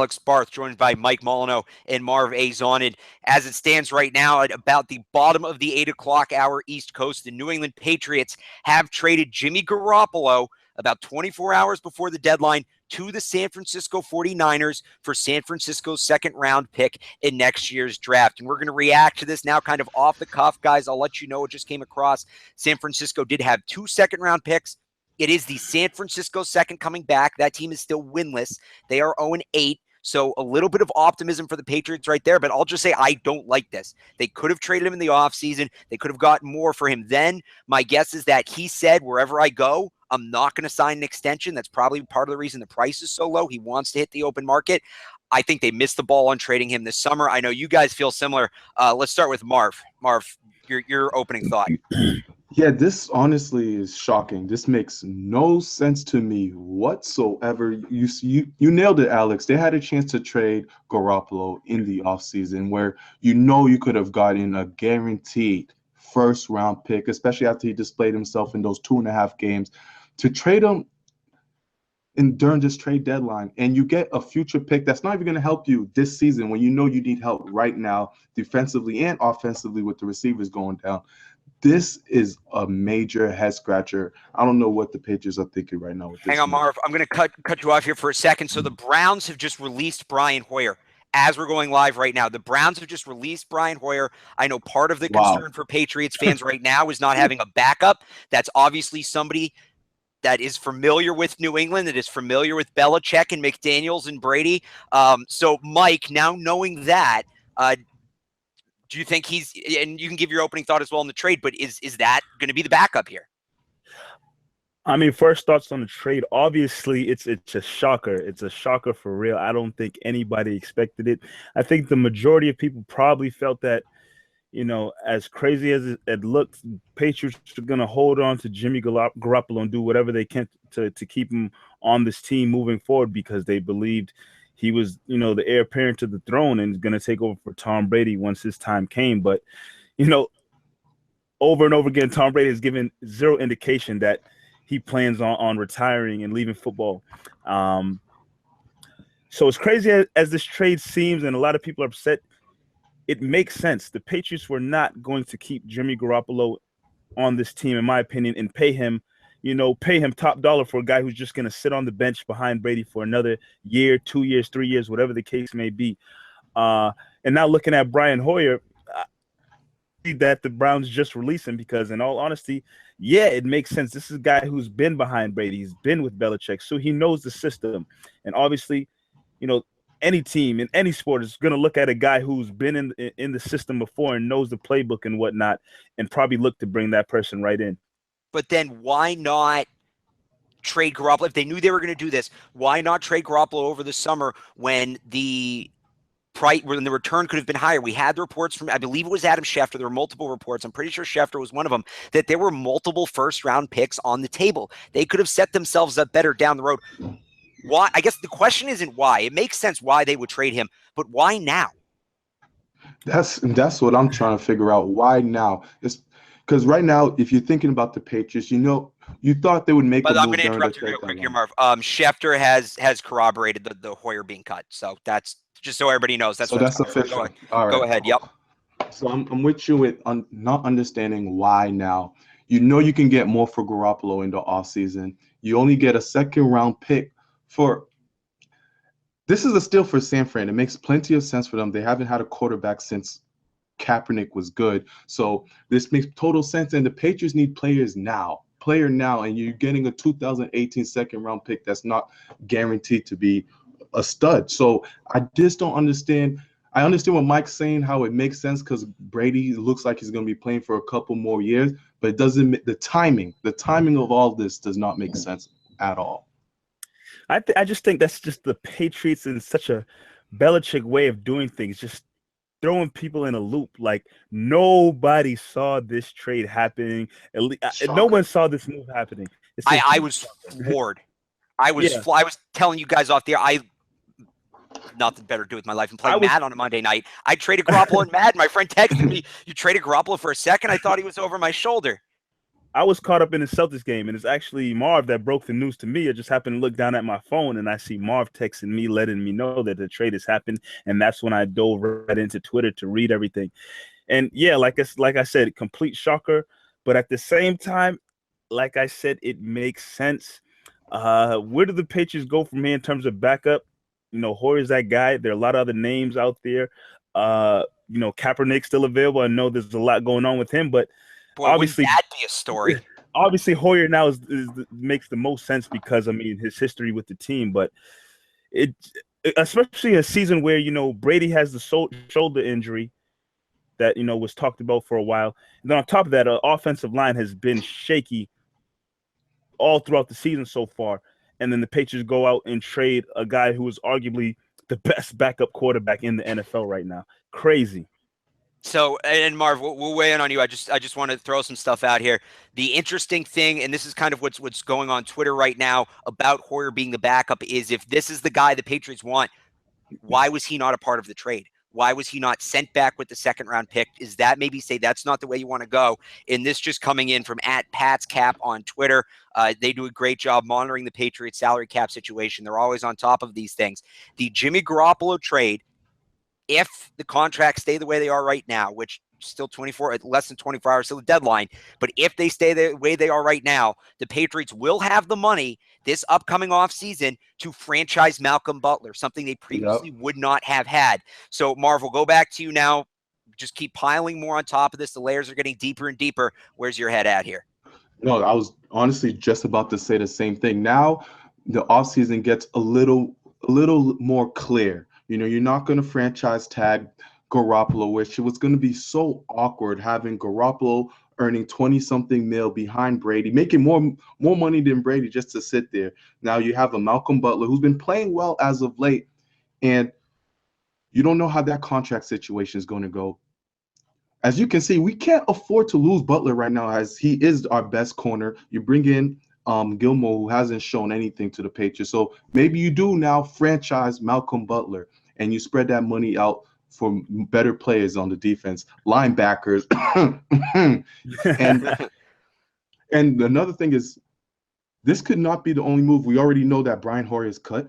Alex Barth, joined by Mike Molyneux and Marv Azon. And as it stands right now, at about the bottom of the 8 o'clock hour East Coast, the New England Patriots have traded Jimmy Garoppolo about 24 hours before the deadline to the San Francisco 49ers for San Francisco's second-round pick in next year's draft. And we're going to react to this now kind of off the cuff, guys. I'll let you know it just came across. San Francisco did have 2 second-round picks. It is the San Francisco second coming back. That team is still winless. They are 0-8. So a little bit of optimism for the Patriots right there, but I'll just say I don't like this. They could have traded him in the offseason. They could have gotten more for him then. My guess is that he said, wherever I go, I'm not going to sign an extension. That's probably part of the reason the price is so low. He wants to hit the open market. I think they missed the ball on trading him this summer. I know you guys feel similar. Let's start with Marv. Marv, your opening thought. Yeah, this honestly is shocking. This makes no sense to me whatsoever. You nailed it, Alex. They had a chance to trade Garoppolo in the offseason where you could have gotten a guaranteed first-round pick, especially after he displayed himself in those 2.5 games. To trade him during this trade deadline, and you get a future pick that's not even going to help you this season when you need help right now defensively and offensively with the receivers going down. This is a major head scratcher. I don't know what the Patriots are thinking right now with this. Hang on, Marv. I'm going to cut you off here for a second. So the Browns have just released Brian Hoyer as we're going live right now. The Browns have just released Brian Hoyer. I know part of the concern for Patriots fans right now is not having a backup. That's obviously somebody that is familiar with New England, that is familiar with Belichick and McDaniels and Brady. So, Mike, now knowing that, do you think he's – and you can give your opening thought as well in the trade, but is that going to be the backup here? I mean, first thoughts on the trade. Obviously, it's a shocker. It's a shocker for real. I don't think anybody expected it. I think the majority of people probably felt that, as crazy as it looks, Patriots are going to hold on to Jimmy Garoppolo and do whatever they can to keep him on this team moving forward because they believed – he was, the heir apparent to the throne and is going to take over for Tom Brady once his time came. But, over and over again, Tom Brady has given zero indication that he plans on retiring and leaving football. So as crazy as this trade seems and a lot of people are upset, it makes sense. The Patriots were not going to keep Jimmy Garoppolo on this team, in my opinion, and pay him top dollar for a guy who's just going to sit on the bench behind Brady for another year, 2 years, 3 years, whatever the case may be. And now looking at Brian Hoyer, I see that the Browns just released him because, in all honesty, yeah, it makes sense. This is a guy who's been behind Brady. He's been with Belichick, so he knows the system. And obviously, any team in any sport is going to look at a guy who's been in the system before and knows the playbook and whatnot and probably look to bring that person right in. But then why not trade Garoppolo? If they knew they were going to do this, why not trade Garoppolo over the summer when the return could have been higher? We had the reports from, I believe it was Adam Schefter. There were multiple reports. I'm pretty sure Schefter was one of them, that there were multiple first-round picks on the table. They could have set themselves up better down the road. Why? I guess the question isn't why. It makes sense why they would trade him, but why now? That's what I'm trying to figure out. Why now? It's because right now, if you're thinking about the Patriots, you thought they would make a move. I'm going to interrupt you real quick here, Marv. Schefter has corroborated the Hoyer being cut. So that's just so everybody knows. That's official. All right. Go ahead. Yep. So I'm with you with not understanding why now. You can get more for Garoppolo in the offseason. You only get a second-round pick for – this is a steal for San Fran. It makes plenty of sense for them. They haven't had a quarterback since – Kaepernick was good. So this makes total sense. And the Patriots need player now. And you're getting a 2018 second round pick that's not guaranteed to be a stud. So I just don't understand. I understand what Mike's saying, how it makes sense because Brady looks like he's going to be playing for a couple more years, but it doesn't. The timing of all this does not make sense at all. I just think that's just the Patriots in such a Belichick way of doing things, just throwing people in a loop. Like nobody saw this trade happening. No one saw this move happening. I was floored. I was telling you guys off there. Nothing better to do with my life than play Madden on a Monday night. I traded Garoppolo in Madden. My friend texted me, "You traded Garoppolo for a second? I thought he was over my shoulder." I was caught up in the Celtics game, and it's actually Marv that broke the news to me. I just happened to look down at my phone, and I see Marv texting me, letting me know that the trade has happened, and that's when I dove right into Twitter to read everything. And yeah, like I said, complete shocker, but at the same time, like I said, it makes sense. Where do the Patriots go from here in terms of backup? Hoyer's that guy. There are a lot of other names out there. Kaepernick's still available. I know there's a lot going on with him, but Boy, obviously, wouldn't that be a story? obviously Hoyer now makes the most sense because his history with the team. But it, especially a season where Brady has the shoulder injury that was talked about for a while, and then on top of that, offensive line has been shaky all throughout the season so far. And then the Patriots go out and trade a guy who is arguably the best backup quarterback in the NFL right now. Crazy. So, and Marv, we'll weigh in on you. I just want to throw some stuff out here. The interesting thing, and this is kind of what's going on Twitter right now about Hoyer being the backup, is if this is the guy the Patriots want, why was he not a part of the trade? Why was he not sent back with the second-round pick? Is that maybe say that's not the way you want to go? And this just coming in from @PatsCap on Twitter. They do a great job monitoring the Patriots salary cap situation. They're always on top of these things. The Jimmy Garoppolo trade, if the contracts stay the way they are right now, which still less than 24 hours till the deadline, but if they stay the way they are right now, the Patriots will have the money this upcoming offseason to franchise Malcolm Butler, something they previously would not have had. So, Marv, we'll go back to you now. Just keep piling more on top of this. The layers are getting deeper and deeper. Where's your head at here? No, I was honestly just about to say the same thing. Now the offseason gets a little more clear. You're not going to franchise tag Garoppolo, which it was going to be so awkward having Garoppolo earning 20-something mil behind Brady, making more money than Brady just to sit there. Now you have a Malcolm Butler who's been playing well as of late, and you don't know how that contract situation is going to go. As you can see, we can't afford to lose Butler right now, as he is our best corner. You bring in Gilmore, who hasn't shown anything to the Patriots. So maybe you do now franchise Malcolm Butler, and you spread that money out for better players on the defense, linebackers. and another thing is, this could not be the only move. We already know that Brian Hoyer is cut,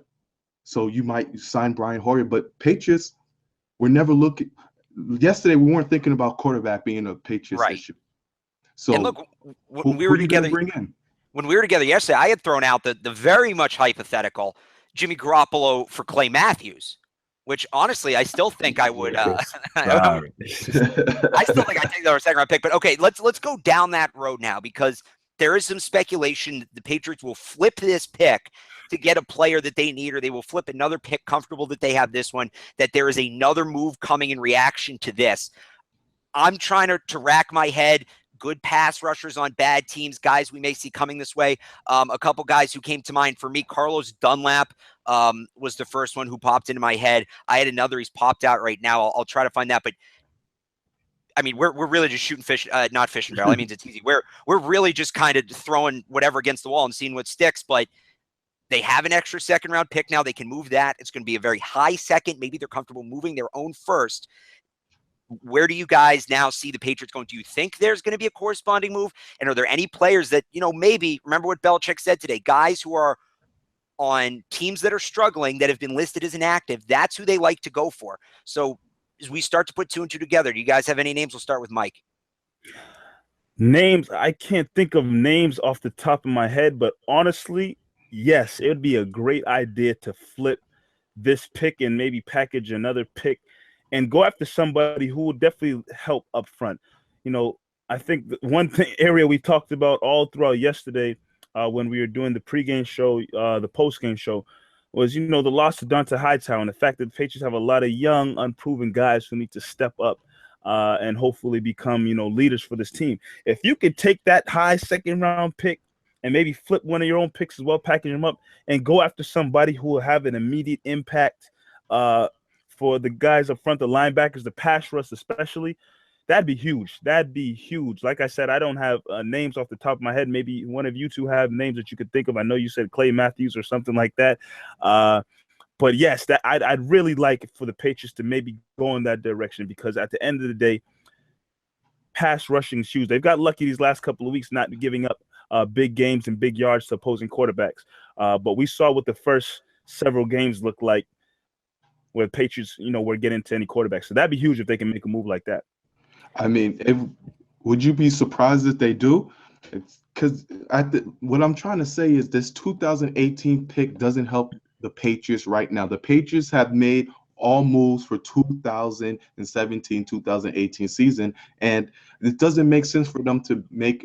so you might sign Brian Hoyer. But Patriots, we're never looking. Yesterday, we weren't thinking about quarterback being a Patriots issue. So, and look, when we were together, when we were together yesterday, I had thrown out the very much hypothetical Jimmy Garoppolo for Clay Matthews, which honestly, I still think I would. I still think I'd take that second round pick. But okay, let's go down that road now, because there is some speculation that the Patriots will flip this pick to get a player that they need, or they will flip another pick comfortable that they have this one, that there is another move coming in reaction to this. I'm trying to rack my head. Good pass rushers on bad teams, guys we may see coming this way. A couple guys who came to mind for me, Carlos Dunlap was the first one who popped into my head. I had another he's popped out right now. I'll try to find that. But I mean, we're really just shooting fish, not fishing barrel. I mean, it's easy. We're really just kind of throwing whatever against the wall and seeing what sticks. But they have an extra second round pick now. They can move that. It's going to be a very high second. Maybe they're comfortable moving their own first. Where do you guys now see the Patriots going? Do you think there's going to be a corresponding move? And are there any players that, maybe, remember what Belichick said today, guys who are on teams that are struggling, that have been listed as inactive, that's who they like to go for. So as we start to put two and two together, do you guys have any names? We'll start with Mike. Names, I can't think of names off the top of my head, but honestly, yes, it would be a great idea to flip this pick and maybe package another pick and go after somebody who will definitely help up front. I think the one area we talked about all throughout yesterday when we were doing the pregame show, the postgame show, was, the loss to Dante Hightower and the fact that the Patriots have a lot of young, unproven guys who need to step up and hopefully become, leaders for this team. If you could take that high second-round pick and maybe flip one of your own picks as well, package them up, and go after somebody who will have an immediate impact for the guys up front, the linebackers, the pass rush especially, that'd be huge. That'd be huge. Like I said, I don't have names off the top of my head. Maybe one of you two have names that you could think of. I know you said Clay Matthews or something like that. But yes, that I'd really like for the Patriots to maybe go in that direction, because at the end of the day, pass rushing shoes. They've got lucky these last couple of weeks not giving up big games and big yards to opposing quarterbacks. But we saw what the first several games look like where Patriots, were getting to any quarterback. So that'd be huge if they can make a move like that. I mean, would you be surprised if they do? It's because what I'm trying to say is this 2018 pick doesn't help the Patriots right now. The Patriots have made all moves for 2017, 2018 season, and it doesn't make sense for them to make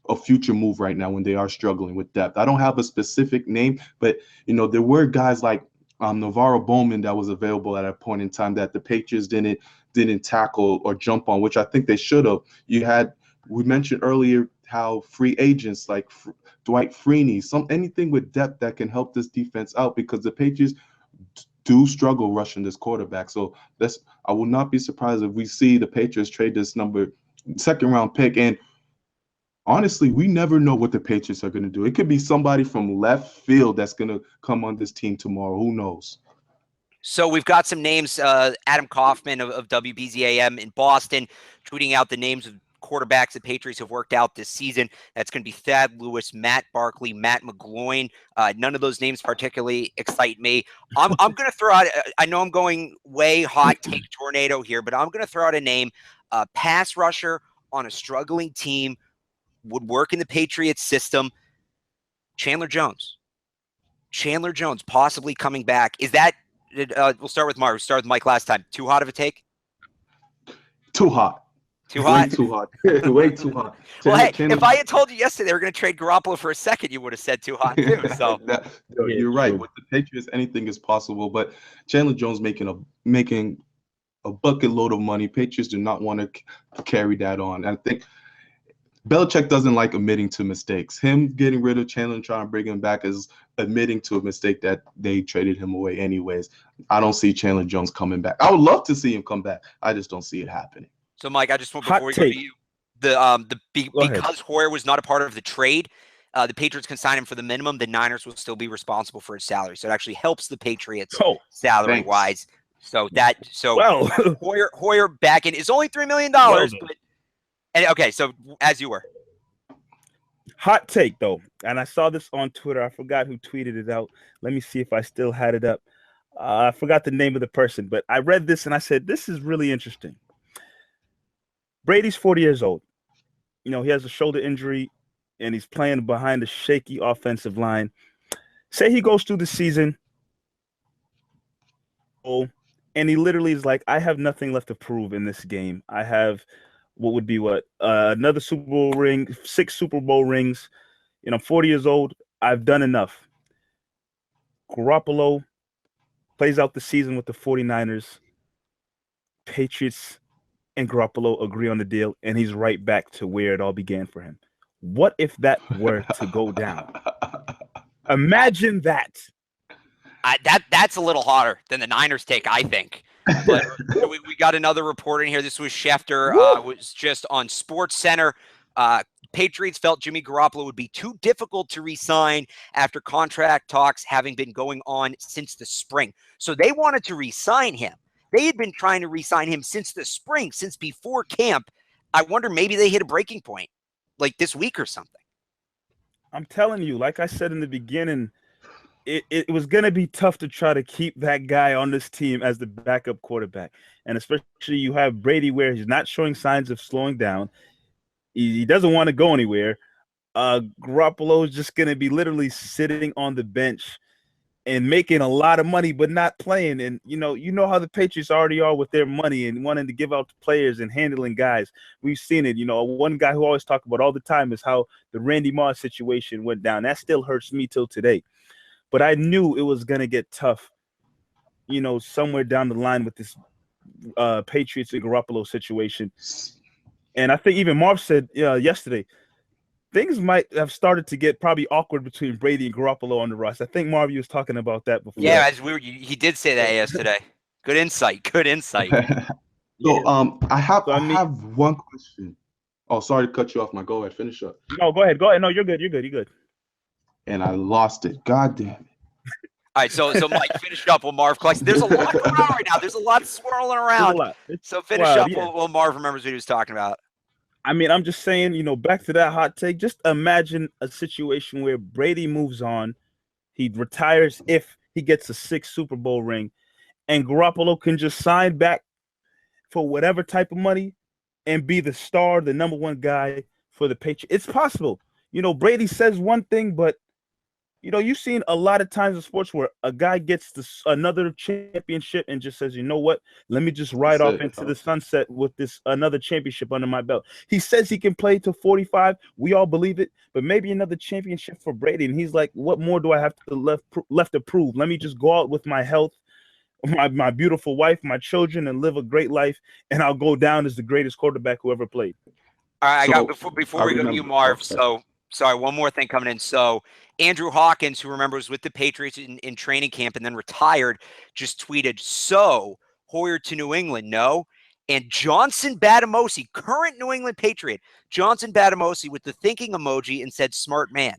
a future move right now when they are struggling with depth. I don't have a specific name, but there were guys like Navarro Bowman that was available at a point in time that the Patriots didn't tackle or jump on, which I think they should have. We mentioned earlier how free agents like Dwight Freeney, anything with depth that can help this defense out, because the Patriots do struggle rushing this quarterback. So I will not be surprised if we see the Patriots trade this second round pick. And honestly, we never know what the Patriots are going to do. It could be somebody from left field that's going to come on this team tomorrow. Who knows? So we've got some names. Adam Kaufman of WBZAM in Boston tweeting out the names of quarterbacks the Patriots have worked out this season. That's going to be Thad Lewis, Matt Barkley, Matt McGloin. None of those names particularly excite me. I'm going to throw out, I know I'm going way hot take tornado here, but I'm going to throw out a name. Pass rusher on a struggling team, would work in the Patriots system. Chandler Jones possibly coming back. Is that, we'll start with Marv. We started with Mike last time. Too hot of a take? Too hot. Too hot? Way too hot. Way too hot. Well, hey, if I had told you yesterday they were going to trade Garoppolo for a second, you would have said too hot too. So you're right. With the Patriots, anything is possible. But Chandler Jones making a bucket load of money. Patriots do not want to carry that on. I think Belichick doesn't like admitting to mistakes. Him getting rid of Chandler and trying to bring him back is admitting to a mistake that they traded him away anyways. I don't see Chandler Jones coming back. I would love to see him come back. I just don't see it happening. So, Mike, I just want, before we go to you, because Hoyer was not a part of the trade, the Patriots can sign him for the minimum. The Niners will still be responsible for his salary. So it actually helps the Patriots salary-wise. So Hoyer back in is only $3 million. Okay, so as you were. Hot take, though. And I saw this on Twitter. I forgot who tweeted it out. Let me see if I still had it up. I forgot the name of the person, but I read this and I said, this is really interesting. Brady's 40 years old. He has a shoulder injury and he's playing behind a shaky offensive line. Say he goes through the season and he literally is like, I have nothing left to prove in this game. I have another Super Bowl ring, 6 Super Bowl rings. I'm 40 years old. I've done enough. Garoppolo plays out the season with the 49ers. Patriots and Garoppolo agree on the deal, and he's right back to where it all began for him. What if that were to go down? Imagine that. That's a little hotter than the Niners take, I think. But we got another report in here. This was Schefter, was just on Sports Center. Patriots felt Jimmy Garoppolo would be too difficult to re-sign after contract talks having been going on since the spring. So they wanted to re-sign him. They had been trying to re-sign him since the spring, since before camp. I wonder maybe they hit a breaking point like this week or something. I'm telling you, like I said in the beginning, it was going to be tough to try to keep that guy on this team as the backup quarterback. And especially you have Brady where he's not showing signs of slowing down. He doesn't want to go anywhere. Garoppolo is just going to be literally sitting on the bench and making a lot of money, but not playing. And, you know how the Patriots already are with their money and wanting to give out to players and handling guys. We've seen it. One guy who I always talk about all the time is how the Randy Moss situation went down. That still hurts me till today. But I knew it was going to get tough, somewhere down the line with this Patriots and Garoppolo situation. And I think even Marv said yesterday, things might have started to get probably awkward between Brady and Garoppolo on the roster. I think Marv, you was talking about that before. Yeah, he did say that yesterday. Good insight. So I have one question. Oh, sorry to cut you off. Go ahead. Finish up. No, go ahead. No, you're good. And I lost it. God damn it. All right, so Mike, finish up while Marv collects. There's a lot going on right now. There's a lot swirling around. So finish up while Marv remembers what he was talking about. I mean, I'm just saying, back to that hot take. Just imagine a situation where Brady moves on, he retires if he gets a 6th Super Bowl ring, and Garoppolo can just sign back for whatever type of money and be the star, the number one guy for the Patriots. It's possible. Brady says one thing, but you've seen a lot of times in sports where a guy gets another championship and just says, you know what, let me just ride off into the sunset with this another championship under my belt. He says he can play to 45. We all believe it, but maybe another championship for Brady. And he's like, what more do I have to left to prove? Let me just go out with my health, my beautiful wife, my children, and live a great life, and I'll go down as the greatest quarterback who ever played. All right, I got before we go to you, Marv. Okay. So sorry, one more thing coming in. So Andrew Hawkins, who was with the Patriots in training camp and then retired, just tweeted, "So Hoyer to New England, no?" And Johnson Batamosi, current New England Patriot, Johnson Batamosi with the thinking emoji and said, "Smart man."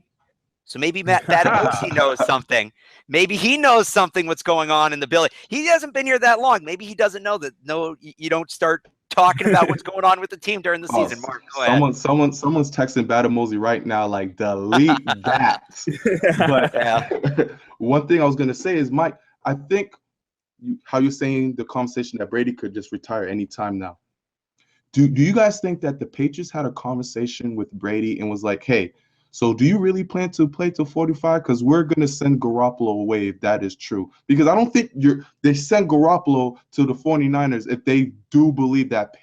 So maybe Matt Batamosi knows something. Maybe he knows something what's going on in the building. He hasn't been here that long. Maybe he doesn't know that. No, you don't start talking about what's going on with the team during the season. Mark, go ahead. Someone's texting Batamosi right now, like, delete that. But one thing I was gonna say is, Mike, I think how you're saying the conversation that Brady could just retire anytime now. Do you guys think that the Patriots had a conversation with Brady and was like, hey, so do you really plan to play till 45? Because we're going to send Garoppolo away if that is true. Because I don't think they send Garoppolo to the 49ers if they do believe that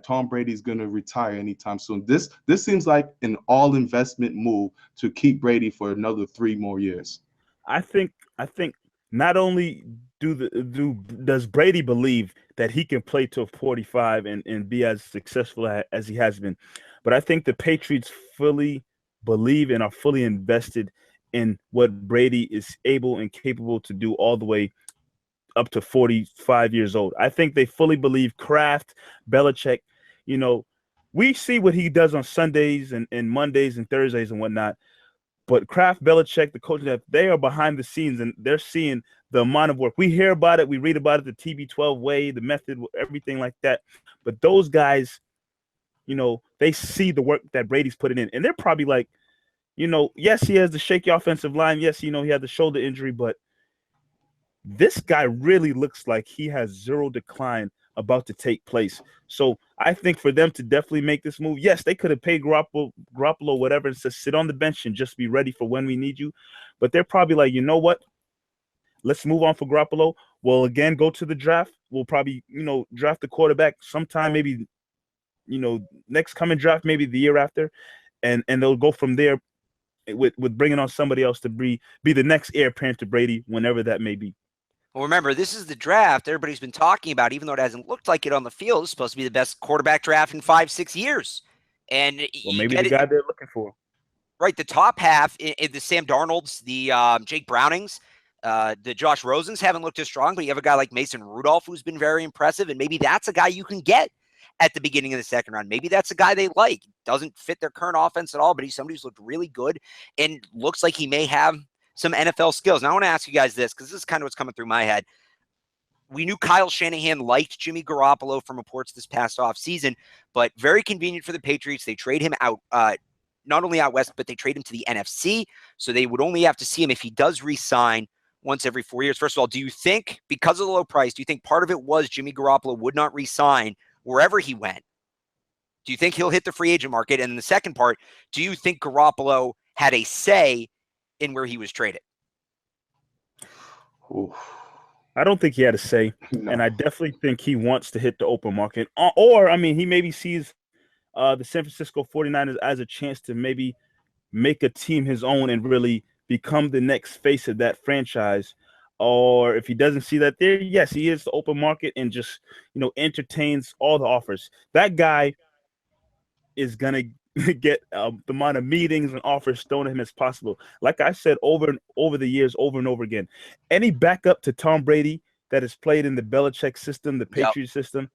Tom Brady is going to retire anytime soon. This seems like an all-investment move to keep Brady for another 3 more years. I think not only does Brady believe that he can play till 45 and be as successful as he has been, but I think the Patriots fully believe and are fully invested in what Brady is able and capable to do all the way up to 45 years old. I think they fully believe Kraft, Belichick. We see what he does on Sundays and Mondays and Thursdays and whatnot. But Kraft, Belichick, the coaching staff, they are behind the scenes and they're seeing the amount of work. We hear about it, we read about it, the TB12 way, the method, everything like that. But those guys, they see the work that Brady's putting in. And they're probably like, yes, he has the shaky offensive line. Yes, he had the shoulder injury, but this guy really looks like he has zero decline about to take place. So I think for them to definitely make this move, yes, they could have paid Garoppolo whatever and said, sit on the bench and just be ready for when we need you. But they're probably like, you know what? Let's move on for Garoppolo. We'll again go to the draft. We'll probably, draft the quarterback sometime, maybe, next coming draft, maybe the year after. And they'll go from there with bringing on somebody else to be the next heir apparent to Brady, whenever that may be. Well, remember, this is the draft everybody's been talking about, even though it hasn't looked like it on the field. It's supposed to be the best quarterback draft in 5-6 years. And maybe the guy they're looking for. Right, the top half, the Sam Darnolds, the Jake Brownings, the Josh Rosens haven't looked as strong, but you have a guy like Mason Rudolph who's been very impressive, and maybe that's a guy you can get at the beginning of the second round. Maybe that's a guy they like. Doesn't fit their current offense at all, but he's somebody who's looked really good and looks like he may have some NFL skills. Now, I want to ask you guys this, because this is kind of what's coming through my head. We knew Kyle Shanahan liked Jimmy Garoppolo from reports this past offseason, but very convenient for the Patriots. They trade him out, not only out west, but they trade him to the NFC, so they would only have to see him if he does re-sign once every 4 years. First of all, do you think, because of the low price, do you think part of it was Jimmy Garoppolo would not re-sign wherever he went? Do you think he'll hit the free agent market? And then the second part, do you think Garoppolo had a say in where he was traded? Ooh. I don't think he had a say, No. and I definitely think he wants to hit the open market. Or he maybe sees the San Francisco 49ers as a chance to maybe make a team his own and really become the next face of that franchise. Or if he doesn't see that there, yes, he is the open market and just, entertains all the offers. That guy is going to get the amount of meetings and offers thrown at him as possible. Like I said, over the years, over and over again, any backup to Tom Brady that has played in the Belichick system, the Patriots system,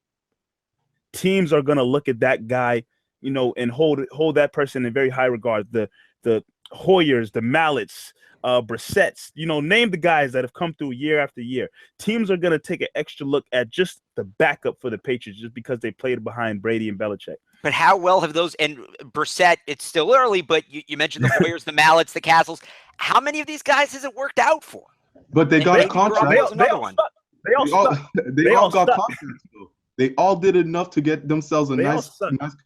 teams are going to look at that guy, and hold that person in very high regard. The the Hoyers, the Mallets, Brissett's, name the guys that have come through year after year. Teams are going to take an extra look at just the backup for the Patriots just because they played behind Brady and Belichick. But how well have those, and Brissett, it's still early, but you mentioned the Hoyers, the Mallets, the Castles. How many of these guys has it worked out for? But they got a contract. They all got suck. contracts, though. They all did enough to get themselves a nice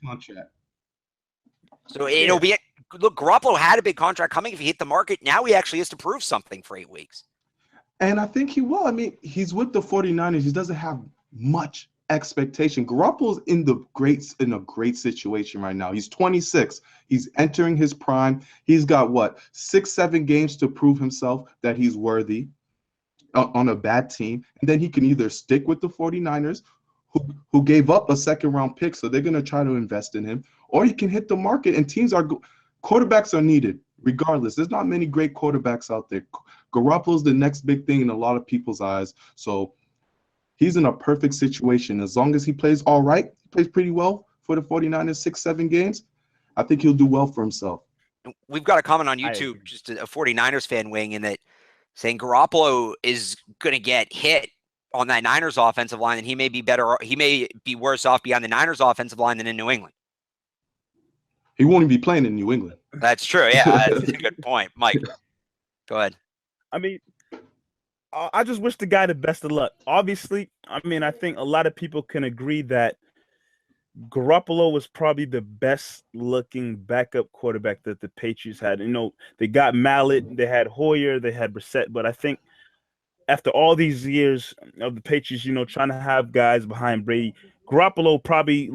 contract. So it'll be it. Look, Garoppolo had a big contract coming. If he hit the market, now he actually has to prove something for 8 weeks. And I think he will. I mean, he's with the 49ers. He doesn't have much expectation. Garoppolo's in a great situation right now. He's 26. He's entering his prime. He's got 6-7 games to prove himself that he's worthy on a bad team. And then he can either stick with the 49ers, who gave up a second-round pick, so they're going to try to invest in him, or he can hit the market. And quarterbacks are needed regardless. There's not many great quarterbacks out there. Garoppolo's the next big thing in a lot of people's eyes. So he's in a perfect situation. As long as he plays all right, he plays pretty well for the 49ers, 6-7 games, I think he'll do well for himself. We've got a comment on YouTube, just a 49ers fan weighing in that, saying Garoppolo is going to get hit on that Niners offensive line, and he may be worse off beyond the Niners offensive line than in New England. He won't even be playing in New England. That's true. Yeah, that's a good point. Mike, go ahead. I mean, I just wish the guy the best of luck. Obviously, I mean, I think a lot of people can agree that Garoppolo was probably the best looking backup quarterback that the Patriots had. They got Mallet, they had Hoyer, they had Brissett, but I think after all these years of the Patriots, trying to have guys behind Brady, Garoppolo probably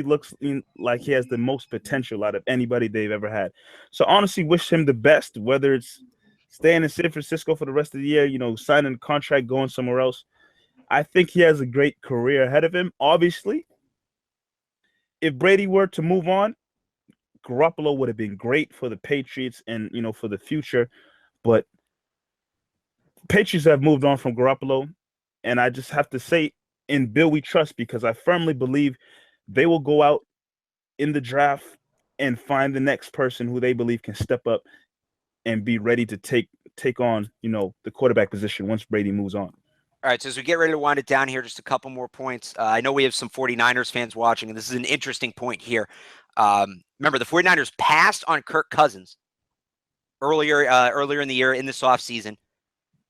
looks like he has the most potential out of anybody they've ever had. So honestly, wish him the best, whether it's staying in San Francisco for the rest of the year, signing a contract, going somewhere else. I think he has a great career ahead of him. Obviously, if Brady were to move on, Garoppolo would have been great for the Patriots and, for the future. But Patriots have moved on from Garoppolo, and I just have to say, in Bill we trust, because I firmly believe they will go out in the draft and find the next person who they believe can step up and be ready to take on, the quarterback position once Brady moves on. All right, so as we get ready to wind it down here, just a couple more points. I know we have some 49ers fans watching, and this is an interesting point here. Remember, the 49ers passed on Kirk Cousins earlier in the year in this offseason.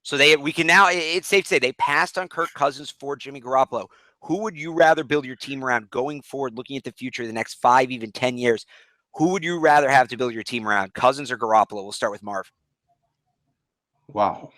So it's safe to say they passed on Kirk Cousins for Jimmy Garoppolo. Who would you rather build your team around going forward, looking at the future, the next 5, even 10 years? Who would you rather have to build your team around, Cousins or Garoppolo? We'll start with Marv. Wow.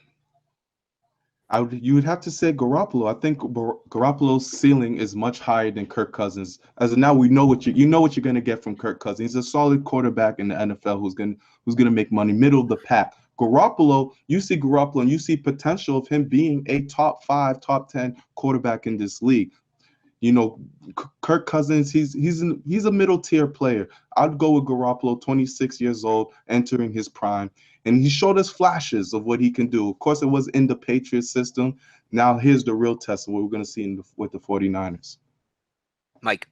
You would have to say Garoppolo. I think Garoppolo's ceiling is much higher than Kirk Cousins. As of now, we know what you're going to get from Kirk Cousins. He's a solid quarterback in the NFL who's going to make money, middle of the pack. Garoppolo, you see Garoppolo and you see potential of him being a top 5, top 10 quarterback in this league. Kirk Cousins, he's a middle tier player. I'd go with Garoppolo, 26 years old, entering his prime, and he showed us flashes of what he can do. Of course, it was in the Patriots system. Now here's the real test of what we're going to see with the 49ers. Mike.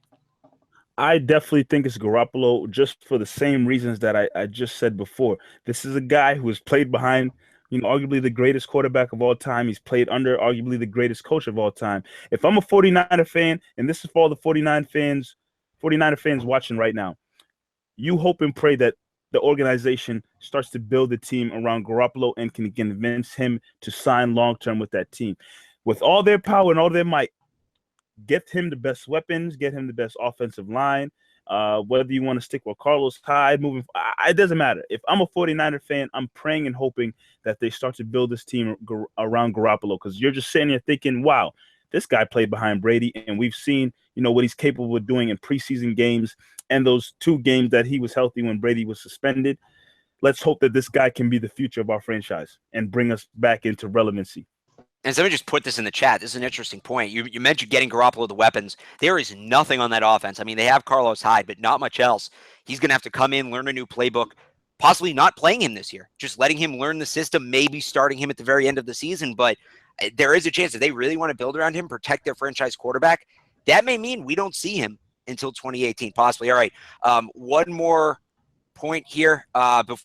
I definitely think it's Garoppolo, just for the same reasons that I just said before. This is a guy who has played behind, arguably the greatest quarterback of all time. He's played under arguably the greatest coach of all time. If I'm a 49er fan, and this is for all the 49er fans watching right now, you hope and pray that the organization starts to build a team around Garoppolo and can convince him to sign long-term with that team. With all their power and all their might, get him the best weapons, get him the best offensive line. Whether you want to stick with Carlos Hyde, it doesn't matter. If I'm a 49er fan, I'm praying and hoping that they start to build this team around Garoppolo, because you're just sitting there thinking, wow, this guy played behind Brady, and we've seen, what he's capable of doing in preseason games and those 2 games that he was healthy when Brady was suspended. Let's hope that this guy can be the future of our franchise and bring us back into relevancy. And somebody just put this in the chat. This is an interesting point. You mentioned getting Garoppolo the weapons. There is nothing on that offense. I mean, they have Carlos Hyde, but not much else. He's going to have to come in, learn a new playbook, possibly not playing him this year, just letting him learn the system, maybe starting him at the very end of the season. But there is a chance that they really want to build around him, protect their franchise quarterback. That may mean we don't see him until 2018, possibly. All right, one more point here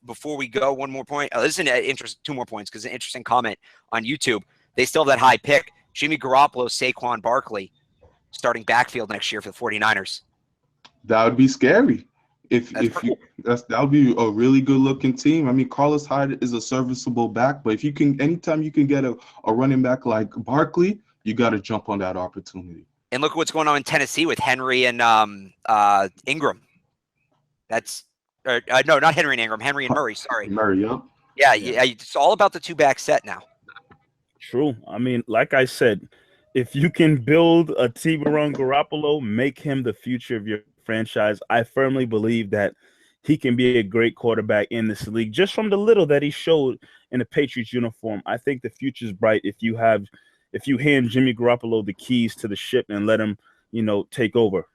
before we go. One more point. This is two more points because an interesting comment on YouTube. They still have that high pick. Jimmy Garoppolo, Saquon Barkley starting backfield next year for the 49ers. That would be scary. That would be a really good looking team. I mean, Carlos Hyde is a serviceable back, but anytime you can get a running back like Barkley, you got to jump on that opportunity. And look at what's going on in Tennessee with Henry and Ingram. That's no, not Henry and Ingram. Henry and Murray. Sorry, Murray. Yep. Yeah. It's all about the two-back set now. True. I mean, like I said, if you can build a team around Garoppolo, make him the future of your franchise. I firmly believe that he can be a great quarterback in this league. Just from the little that he showed in the Patriots uniform, I think the future's bright if you hand Jimmy Garoppolo the keys to the ship and let him, take over.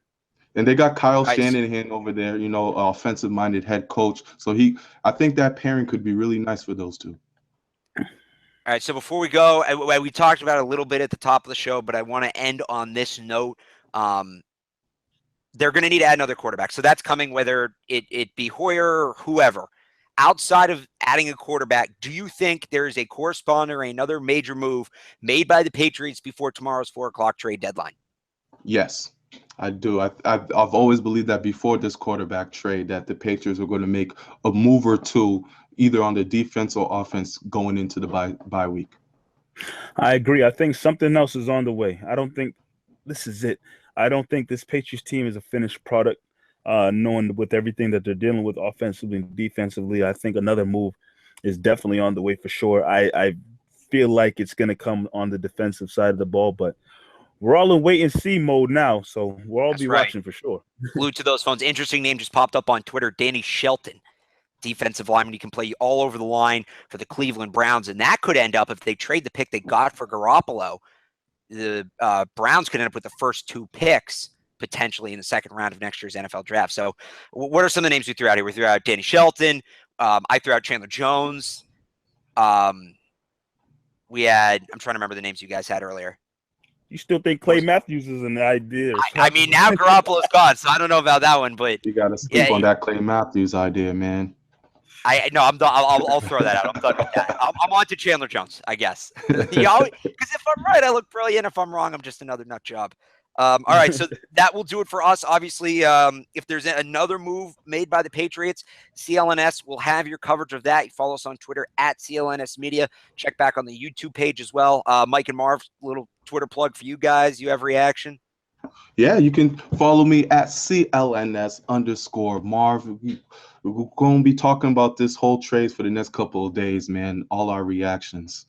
And they got Kyle Shanahan over there, offensive-minded head coach. So I think that pairing could be really nice for those two. All right, so before we go, we talked about it a little bit at the top of the show, but I want to end on this note. They're going to need to add another quarterback. So that's coming, whether it be Hoyer or whoever. Outside of adding a quarterback, do you think there is a corresponding or another major move made by the Patriots before tomorrow's 4 o'clock trade deadline? Yes, I do. I've always believed that before this quarterback trade that the Patriots were going to make a move or two either on the defense or offense going into the bye week. I agree. I think something else is on the way. I don't think this is it. I don't think this Patriots team is a finished product, knowing with everything that they're dealing with offensively and defensively. I think another move is definitely on the way for sure. I feel like it's going to come on the defensive side of the ball, but we're all in wait-and-see mode now, so we'll all be watching for sure. Glued to those phones. Interesting name just popped up on Twitter, Danny Shelton. Defensive lineman. He can play all over the line for the Cleveland Browns, and that could end up, if they trade the pick they got for Garoppolo, the Browns could end up with the first 2 picks potentially in the second round of next year's NFL draft. So what are some of the names we threw out here? We threw out Danny Shelton. I threw out Chandler Jones. We had, I'm trying to remember the names you guys had earlier. You still think Clay Matthews is an idea? I mean, now Garoppolo's gone, so I don't know about that one, but you got to sleep on that Clay Matthews idea, man. I'll throw that out. I'm done with that. I'm on to Chandler Jones, I guess. Because if I'm right, I look brilliant. If I'm wrong, I'm just another nut job. All right, so that will do it for us. Obviously, if there's another move made by the Patriots, CLNS will have your coverage of that. You follow us on Twitter at CLNS Media. Check back on the YouTube page as well. Mike and Marv, little Twitter plug for you guys. You have reaction? Yeah, you can follow me at CLNS_Marv. We're going to be talking about this whole trade for the next couple of days, man. All our reactions.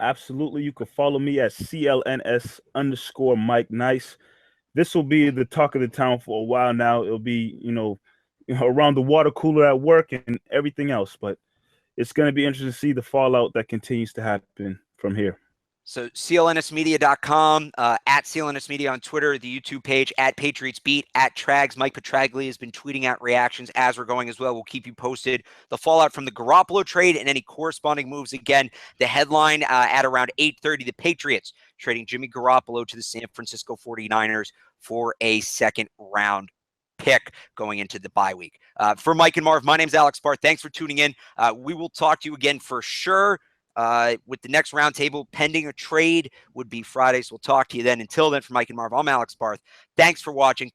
Absolutely. You can follow me at CLNS_Mike Nice. This will be the talk of the town for a while now. It'll be, around the water cooler at work and everything else. But it's going to be interesting to see the fallout that continues to happen from here. So CLNSmedia.com, at CLNS Media on Twitter, the YouTube page, at Patriots Beat, at Trags. Mike Petraglia has been tweeting out reactions as we're going as well. We'll keep you posted. The fallout from the Garoppolo trade and any corresponding moves. Again, the headline at around 8:30, the Patriots trading Jimmy Garoppolo to the San Francisco 49ers for a second-round pick going into the bye week. For Mike and Marv, my name's Alex Barth. Thanks for tuning in. We will talk to you again for sure. With the next roundtable pending a trade would be Friday. So we'll talk to you then. Until then, for Mike and Marv, I'm Alex Barth. Thanks for watching.